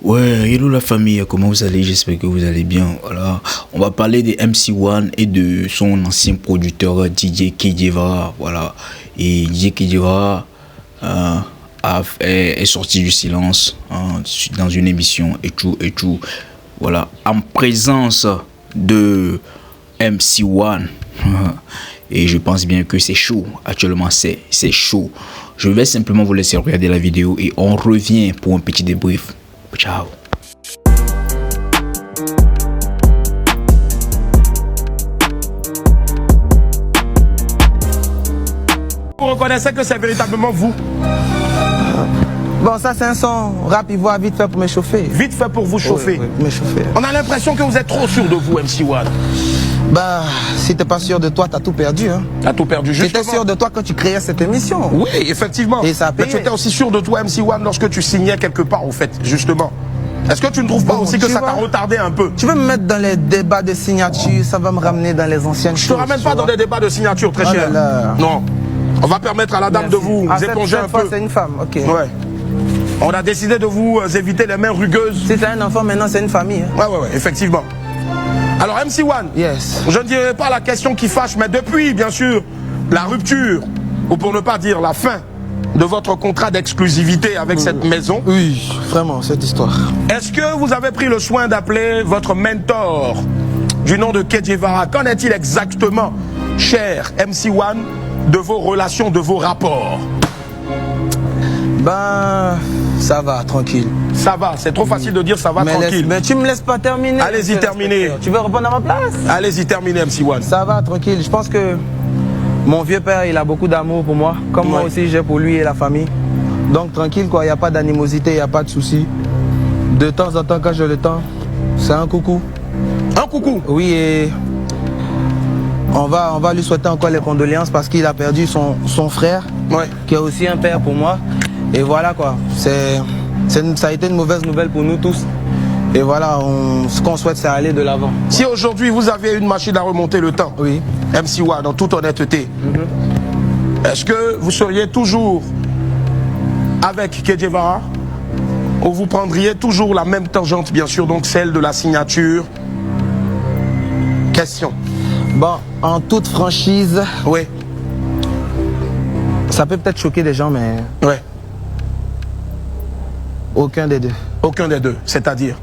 Ouais, hello la famille, comment vous allez? J'espère que vous allez bien. Voilà, on va parler de MC1 et de son ancien producteur DJ Kidjevara. Voilà, et DJ Kidjevara est sorti du silence dans une émission et tout. Voilà, en présence de MC1. Et je pense bien que c'est chaud. Actuellement, c'est chaud. Je vais simplement vous laisser regarder la vidéo et on revient pour un petit débrief. Ciao. Vous reconnaissez que c'est véritablement vous? Bon, ça c'est un son rap ivoire vite fait pour me chauffer. Vite fait pour vous chauffer. Oui, pour me chauffer. On a l'impression que vous êtes trop sûr de vous, MC1. Bah, si t'es pas sûr de toi, t'as tout perdu. Hein. T'as tout perdu, J'étais justement. sûr de toi quand tu créais cette émission. Oui, effectivement. Et ça a Mais payé. tu étais aussi sûr de toi, MC1, lorsque tu signais quelque part, au fait, justement. Est-ce que tu ne trouves pas Bon, aussi que tu ça t'a vois, retardé un peu? Tu veux me mettre dans les débats de signature, ça va me ramener dans les anciennes Je choses. te ramène tu pas vois. dans des débats de signature, très Oh cher. là là. Non. On va permettre à la dame de vous éponger un cette fois, peu. c'est une femme, ok. Ouais. On a décidé de vous éviter les mains rugueuses. Si t'es un enfant, maintenant c'est une famille. Hein. Ouais, effectivement. Alors, MC1, Yes. je ne dirai pas la question qui fâche, mais depuis, bien sûr, la rupture, ou pour ne pas dire la fin, de votre contrat d'exclusivité avec cette maison, Oui, vraiment, cette histoire. est-ce que vous avez pris le soin d'appeler votre mentor du nom de Kidjevara? Qu'en est-il exactement, cher MC1, de vos relations, de vos rapports? Ben, ça va, tranquille. Ça va, c'est trop facile de dire ça va, Mais, tranquille. mais tu me laisses pas terminer. Allez-y, terminez. Tu veux répondre à ma place? Allez-y, terminez, MC1. Ça va, tranquille. Je pense que mon vieux père, il a beaucoup d'amour pour moi. Comme moi Ouais. aussi, j'ai pour lui et la famille. Donc, tranquille, quoi. Il n'y a pas d'animosité, il n'y a pas de souci. De temps en temps, quand j'ai le temps, c'est un coucou. Un coucou. Oui, et on va lui souhaiter encore les condoléances parce qu'il a perdu son frère, Ouais. qui est aussi un père pour moi. Et voilà, quoi. Ça a été une mauvaise nouvelle pour nous tous. Et voilà, ce qu'on souhaite, c'est aller de l'avant. Si aujourd'hui vous avez une machine à remonter le temps, Oui. MC1, dans toute honnêteté, est-ce que vous seriez toujours avec Kidjevara ou vous prendriez toujours la même tangente, bien sûr, donc celle de la signature? Question. Bon, en toute franchise, Oui, ça peut peut-être choquer des gens, mais ouais. aucun des deux. Aucun des deux, c'est-à-dire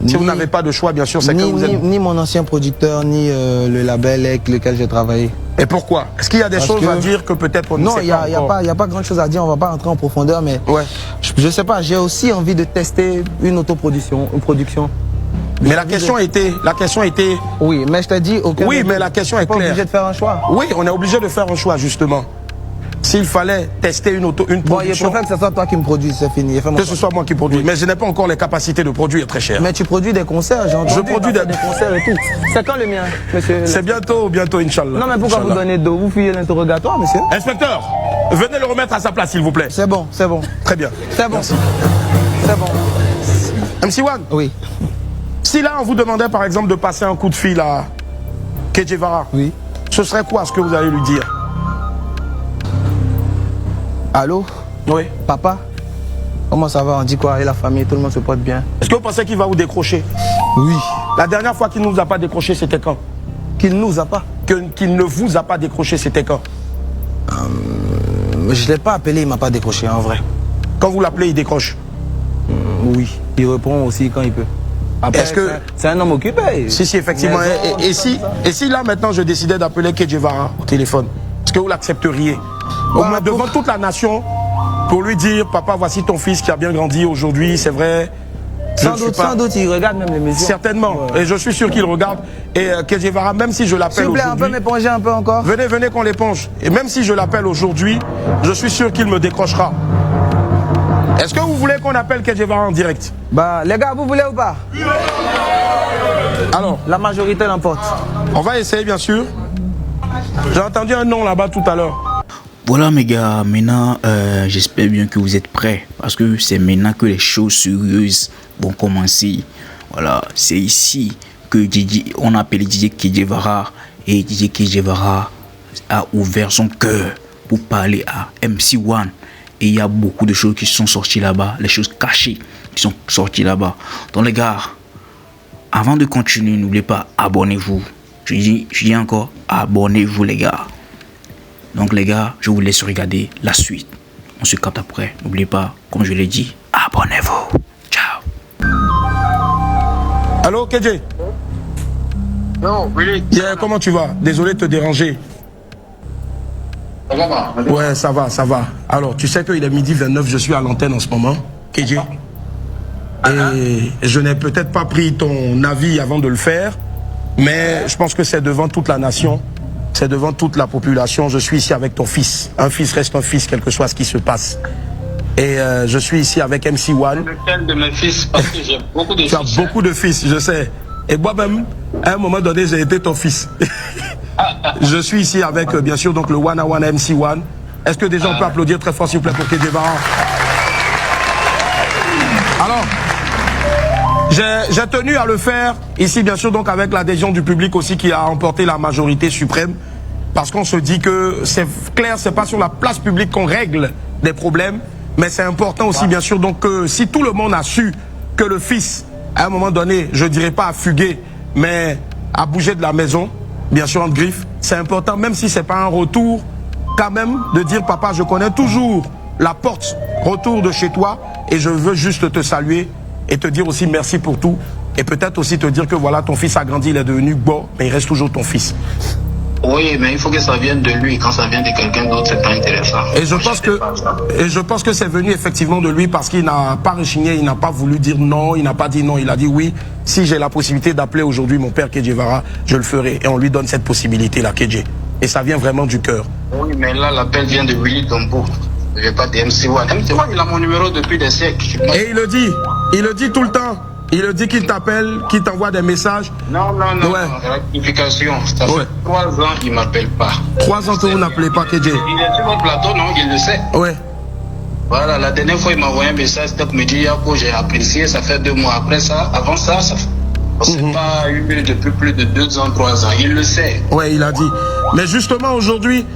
si vous n'avez pas de choix, bien sûr, c'est que vous êtes... Ni mon ancien producteur, ni le label avec lequel j'ai travaillé. Et pourquoi? Est-ce qu'il y a des Parce choses que- à dire que peut-être on ne Non, sait il n'y pas a, encore? y a pas grand chose à dire, on va pas rentrer en profondeur, mais Ouais. je sais pas, j'ai aussi envie de tester une autoproduction, une production. Mais J'ai la envie question était... Oui, mais je t'ai dit, aucun Oui, des mais deux. la question T'es est pas claire. obligé de faire un choix. Oui, on est obligé de faire un choix, justement. S'il fallait tester une Bon, il production, préfère que ce soit toi qui me produise, c'est fini. Fais-moi que ce soit moi qui produis. Mais je n'ai pas encore les capacités de produire, très cher. Mais tu produis des concerts, j'ai entendu. Je produis t'as fait des- concerts et tout. C'est quand le mien, monsieur? C'est bientôt, Inch'Allah. Non, mais pourquoi vous Inch'Allah. donnez dos? Vous fuyez l'interrogatoire, monsieur? Inspecteur, venez le remettre à sa place, s'il vous plaît. C'est bon, c'est bon. Très bien. C'est bon. Merci. C'est bon. MC1, Oui. si là, on vous demandait, par exemple, de passer un coup de fil à Kidjevara, Oui. ce serait quoi ce que vous allez lui dire? Allô? Oui. Papa? Comment ça va? On dit quoi? Et la famille, tout le monde se porte bien? Est-ce que vous pensez qu'il va vous décrocher? Oui. La dernière fois qu'il ne nous a pas décroché, c'était quand? Qu'il nous a pas. Qu'il ne vous a pas décroché, c'était quand? Je ne l'ai pas appelé, il m'a pas décroché en vrai. Quand vous l'appelez, il décroche. Oui. Il répond aussi quand il peut. Après, Est-ce que- c'est un homme occupé? Si, effectivement. Maison, Et si là, maintenant, je décidais d'appeler Kidjevara au téléphone, est-ce que vous l'accepteriez? Au Bah, moins devant toute la nation, pour lui dire, papa, voici ton fils qui a bien grandi aujourd'hui, c'est vrai. je ne suis pas- Sans doute, il regarde même l'émission. Certainement. Et je suis sûr qu'il regarde. Et Kidjevara, même si je S'il l'appelle vous plaît, on peut aujourd'hui... m'éponger un peu encore? Venez qu'on l'éponge. Et même si je l'appelle aujourd'hui, je suis sûr qu'il me décrochera. Est-ce que vous voulez qu'on appelle Kidjevara en direct? Bah, les gars, vous voulez ou pas? Alors, La majorité l'emporte. on va essayer, bien sûr. J'ai entendu un nom là-bas tout à l'heure. Voilà mes gars, maintenant j'espère bien que vous êtes prêts parce que c'est maintenant que les choses sérieuses vont commencer. Voilà, c'est ici que on a appelé DJ Kidjevara et DJ Kidjevara a ouvert son cœur pour parler à MC1 et il y a beaucoup de choses qui sont sorties là-bas, les choses cachées qui sont sortis là-bas. Donc les gars, avant de continuer, n'oubliez pas, abonnez-vous. Je dis encore, abonnez-vous les gars. Donc les gars, je vous laisse regarder la suite. On se capte après. N'oubliez pas, comme je l'ai dit, abonnez-vous. Ciao. Allô, KJ? Non, oui. Yeah, comment tu vas? Désolé de te déranger. Ça va? Ouais, ça va, ça va. Alors, tu sais qu'il est midi 29, je suis à l'antenne en ce moment, KJ. Et je n'ai peut-être pas pris ton avis avant de le faire, mais je pense que c'est devant toute la nation, c'est devant toute la population. Je suis ici avec ton fils. Un fils reste un fils, quel que soit ce qui se passe. Et je suis ici avec MC1. Lequel de mes fils? Parce que j'ai beaucoup de fils. Tu as beaucoup de fils, je sais. Et moi-même, à un moment donné, j'ai été ton fils. Je suis ici avec, bien sûr, donc le One on One MC1. Est-ce que déjà on peut applaudir très fort, s'il vous plaît, pour KJ Vara? Alors, j'ai tenu à le faire ici, bien sûr, donc avec l'adhésion du public aussi qui a emporté la majorité suprême. Parce qu'on se dit que c'est clair, c'est pas sur la place publique qu'on règle des problèmes. Mais c'est important aussi, bien sûr, donc que si tout le monde a su que le fils, à un moment donné, je dirais pas à fuguer, mais à bouger de la maison, bien sûr, entre griffes, c'est important, même si c'est pas un retour, quand même, de dire, papa, je connais toujours la porte retour de chez toi et je veux juste te saluer et te dire aussi merci pour tout et peut-être aussi te dire que voilà, ton fils a grandi, il est devenu beau, mais il reste toujours ton fils. Oui, mais il faut que ça vienne de lui. Quand ça vient de quelqu'un d'autre, c'est pas intéressant. Et je pense que c'est venu effectivement de lui parce qu'il n'a pas rechigné, il n'a pas voulu dire non, il n'a pas dit non, il a dit oui. Si j'ai la possibilité d'appeler aujourd'hui mon père KJ Vara, je le ferai. Et on lui donne cette possibilité-là, KJ. Et ça vient vraiment du cœur. Oui, mais là, l'appel vient de Willy Dombo. Je vais pas de MC1. MC1, il a mon numéro depuis des siècles. Et il le dit tout le temps. Il le dit qu'il t'appelle, qu'il t'envoie des messages. Non, Ouais. rectification. Ça fait 3 ans qu'il ne m'appelle pas. 3 ans que vous n'appelez pas KJ. Il est sur mon plateau, non, il le sait. Ouais. Voilà, la dernière fois, il m'a envoyé un message, c'était pour me dire, Yako, j'ai apprécié, ça fait 2 mois. Après ça, avant ça, on s'est pas eu depuis plus de 2 ans, 3 ans. Il le sait. Ouais, il a dit. Mais justement, aujourd'hui,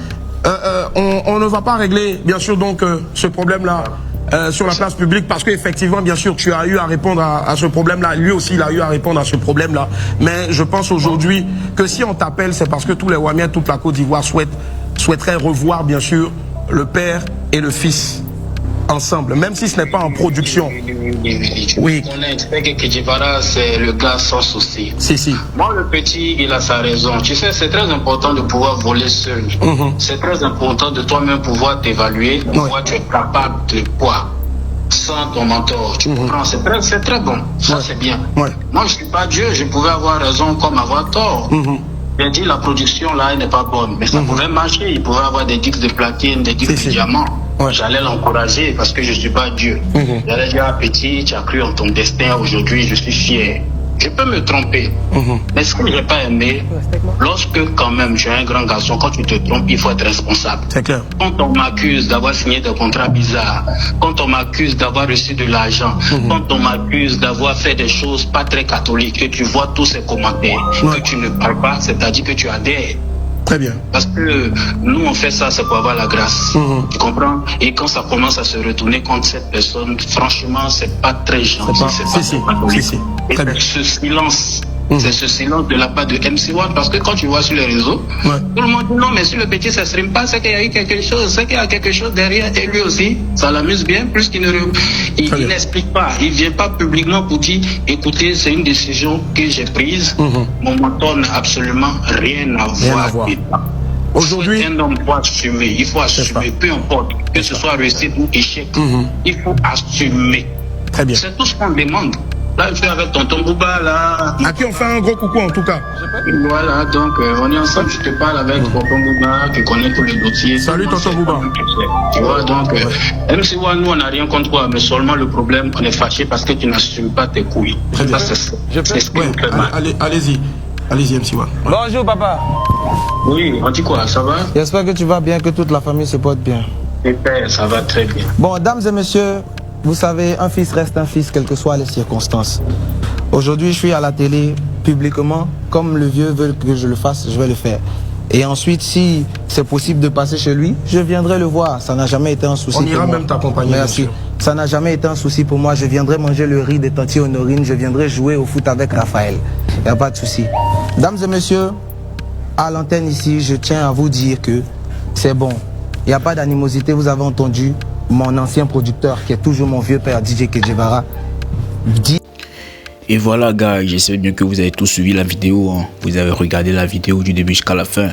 on ne va pas régler, bien sûr, donc, ce problème-là sur la place publique parce qu'effectivement, bien sûr, tu as eu à répondre à ce problème-là. Lui aussi, il a eu à répondre à ce problème-là. Mais je pense aujourd'hui que si on t'appelle, c'est parce que tous les Wamiens, toute la Côte d'Ivoire souhaiteraient revoir, bien sûr, le père et le fils ensemble, même si ce n'est pas en production. Oui. On a que KJ Vara, c'est le gars sans souci. Si. Moi, le petit, il a sa raison. Tu sais, c'est très important de pouvoir voler seul. C'est très important de toi-même pouvoir t'évaluer, pouvoir tu es capable de quoi sans ton mentor. Tu comprends? C'est très bon. Ça, c'est bien. Moi, je ne suis pas Dieu. Je pouvais avoir raison comme avoir tort. Bien dit, la production, là, elle n'est pas bonne. Mais ça pouvait marcher. Il pouvait avoir des disques de platine, des disques de diamant. J'allais l'encourager parce que je ne suis pas Dieu. J'allais dire, petit, tu as cru en ton destin. Aujourd'hui, je suis fier. Je peux me tromper. Mais ce que je n'ai pas aimé, lorsque quand même j'ai un grand garçon, quand tu te trompes, il faut être responsable. C'est clair. Quand on m'accuse d'avoir signé des contrats bizarres, quand on m'accuse d'avoir reçu de l'argent, quand on m'accuse d'avoir fait des choses pas très catholiques, que tu vois tous ces commentaires, que tu ne parles pas, c'est-à-dire que tu adhères. Très bien. Parce que nous, on fait ça, c'est pour avoir la grâce. Tu comprends? Et quand ça commence à se retourner contre cette personne, franchement, c'est pas très gentil. C'est pas catholique. Et ce silence, c'est ce silence de la part de MC1, parce que quand tu vois sur les réseaux, tout le monde dit non, mais si le petit ne s'exprime pas, c'est qu'il y a eu quelque chose, c'est qu'il y a quelque chose derrière. Et lui aussi, ça l'amuse bien, plus qu'il il n'explique pas. Il vient pas publiquement pour dire, écoutez, c'est une décision que j'ai prise. Mon mentor n'a absolument rien à voir. Aujourd'hui, un homme doit assumer. Il faut assumer, peu importe, que ce soit réussite ou échec. Il faut assumer. Très bien. C'est tout ce qu'on demande. Là, je suis avec tonton Bouba, là. À qui on fait un gros coucou, en tout cas. Voilà, donc, on est ensemble. Je te parle avec tonton Bouba, qui connaît tous les dossiers. Salut, tonton Bouba. Tu vois, donc, MC1, nous, on n'a rien contre toi, mais seulement le problème, on est fâché parce que tu n'assumes pas tes couilles. Très bien. C'est ce qui nous fait mal. Allez-y. Allez-y, MC1. Bonjour, papa. Oui, on dit quoi, ça va? J'espère que tu vas bien, que toute la famille se porte bien. Super, ça va très bien. Bon, dames et messieurs, vous savez, un fils reste un fils, quelles que soient les circonstances. Aujourd'hui, je suis à la télé, publiquement, comme le vieux veut que je le fasse, je vais le faire. Et ensuite, si c'est possible de passer chez lui, je viendrai le voir. Ça n'a jamais été un souci. On ira même t'accompagner. Merci. ça n'a jamais été un souci pour moi. Je viendrai manger le riz des tanti Honorine, je viendrai jouer au foot avec Raphaël. Il n'y a pas de souci. Dames et messieurs, à l'antenne ici, je tiens à vous dire que c'est bon. Il n'y a pas d'animosité. Vous avez entendu mon ancien producteur, qui est toujours mon vieux père, DJ Kedjevara, dit. Et voilà, gars, j'espère bien que vous avez tous suivi la vidéo. Hein. Vous avez regardé la vidéo du début jusqu'à la fin.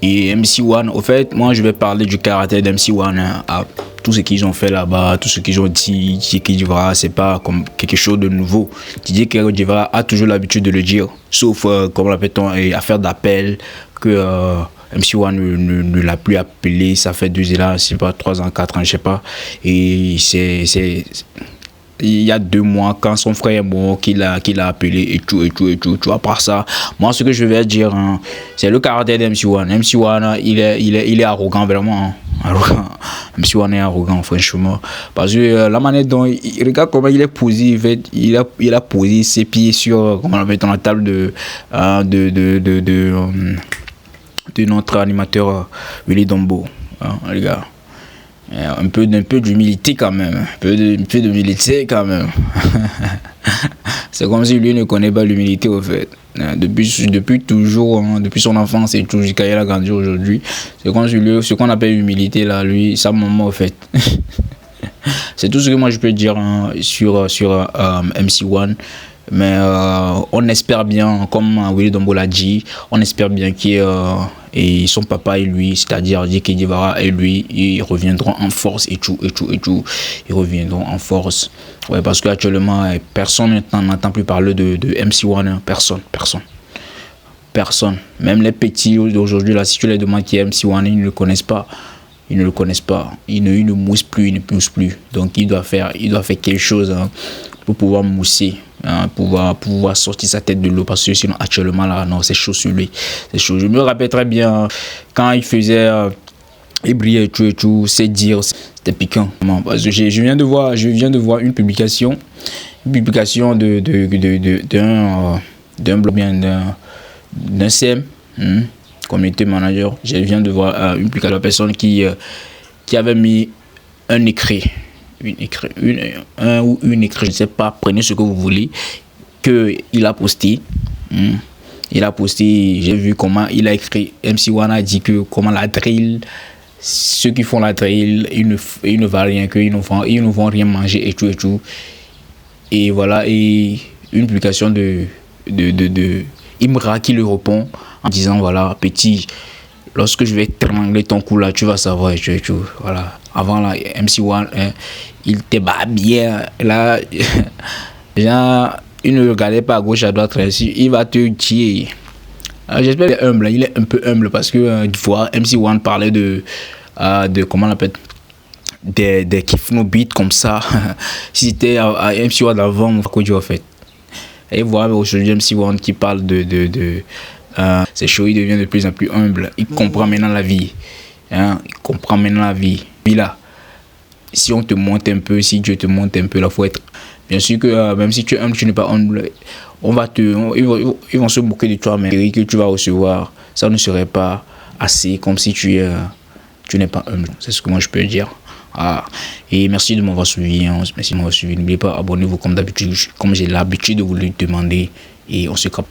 Et MC1, au fait, moi je vais parler du caractère d'MC1. Hein, à tout ce qu'ils ont fait là-bas, tout ce qu'ils ont dit, DJ Kedjevara, c'est pas comme quelque chose de nouveau. DJ Kedjevara a toujours l'habitude de le dire, sauf, comme l'appelle-t-on, affaire d'appel, que MC1 ne l'a plus appelé, ça fait 2 ans, je sais pas, 3 ans, 4 ans, je sais pas. Et il y a 2 mois, quand son frère est mort, qu'il a appelé et tout. À part ça, moi, ce que je vais dire, hein, c'est le caractère d'MC1. MC1, il est arrogant, vraiment. Hein. Arrogant. MC1 est arrogant, franchement. Parce que la manière dont il regarde comment il est posé, il a posé ses pieds sur, comment on appelle, dans la table de notre animateur Willy Dombo. Hein, les gars. Un peu d'humilité quand même, un peu d'humilité quand même. C'est comme si lui ne connaît pas l'humilité au fait. Depuis toujours, hein, depuis son enfance et tout jusqu'à il a grandi aujourd'hui. C'est comme si lui, ce qu'on appelle humilité là, lui, ça maman au fait. C'est tout ce que moi je peux dire, hein, sur MC1. Mais on espère bien, comme Willy Dombo l'a dit, on espère bien et son papa et lui, c'est-à-dire DJ Kedjevara et lui, ils reviendront en force et tout. Ils reviendront en force. Ouais, parce qu'actuellement, personne n'entend plus parler de MC1. Hein. Personne. Même les petits d'aujourd'hui, là, si tu les demandes qui est MC1, ils ne le connaissent pas. Ils ne le connaissent pas. Ils ne moussent plus, ils ne poussent plus. Donc, il doit faire quelque chose, hein, pour pouvoir mousser. Hein, pouvoir sortir sa tête de l'eau, parce que sinon actuellement là non, c'est chaud sur lui, c'est chaud. Je me rappelle très bien quand il faisait il brillait et tout, c'est dire, c'était piquant, parce que je viens de voir une publication d'un blog, bien d'un CM, community manager. Je viens de voir une publication de personne qui avait mis un écrit, je ne sais pas, prenez ce que vous voulez, qu'il a posté. Il a posté, j'ai vu comment il a écrit. MC1 a dit que comment la drill, ceux qui font la drill, ils ne valent rien, qu'ils ne vont rien manger et tout. Et voilà, et une publication de Imra qui lui répond en disant, voilà, petit, lorsque je vais t'étrangler ton cou là, tu vas savoir et tout. Voilà. Avant là, MC1, hein, il te bat bien. Là, genre, il ne regardait pas à gauche, à droite, il va te tuer. J'espère qu'il est humble. Il est un peu humble parce que une fois, MC1 parlait de comment on appelle, des Kifno beats comme ça. Si c'était à MC1 d'avant, on va quoi en fait. Et voilà, aujourd'hui, MC1 qui parle c'est chaud, il devient de plus en plus humble. Il comprend maintenant la vie. Hein, il comprend maintenant la vie. Puis là, si on te monte un peu, si Dieu te monte un peu, là, faut être. Bien sûr que même si tu es humble, tu n'es pas humble, ils vont se moquer de toi, mais que tu vas recevoir, ça ne serait pas assez comme si tu n'es pas humble. C'est ce que moi je peux dire. Et merci de m'avoir suivi. Hein, merci de m'avoir suivi. N'oubliez pas, abonnez-vous comme d'habitude, comme j'ai l'habitude de vous le demander. Et on se capte.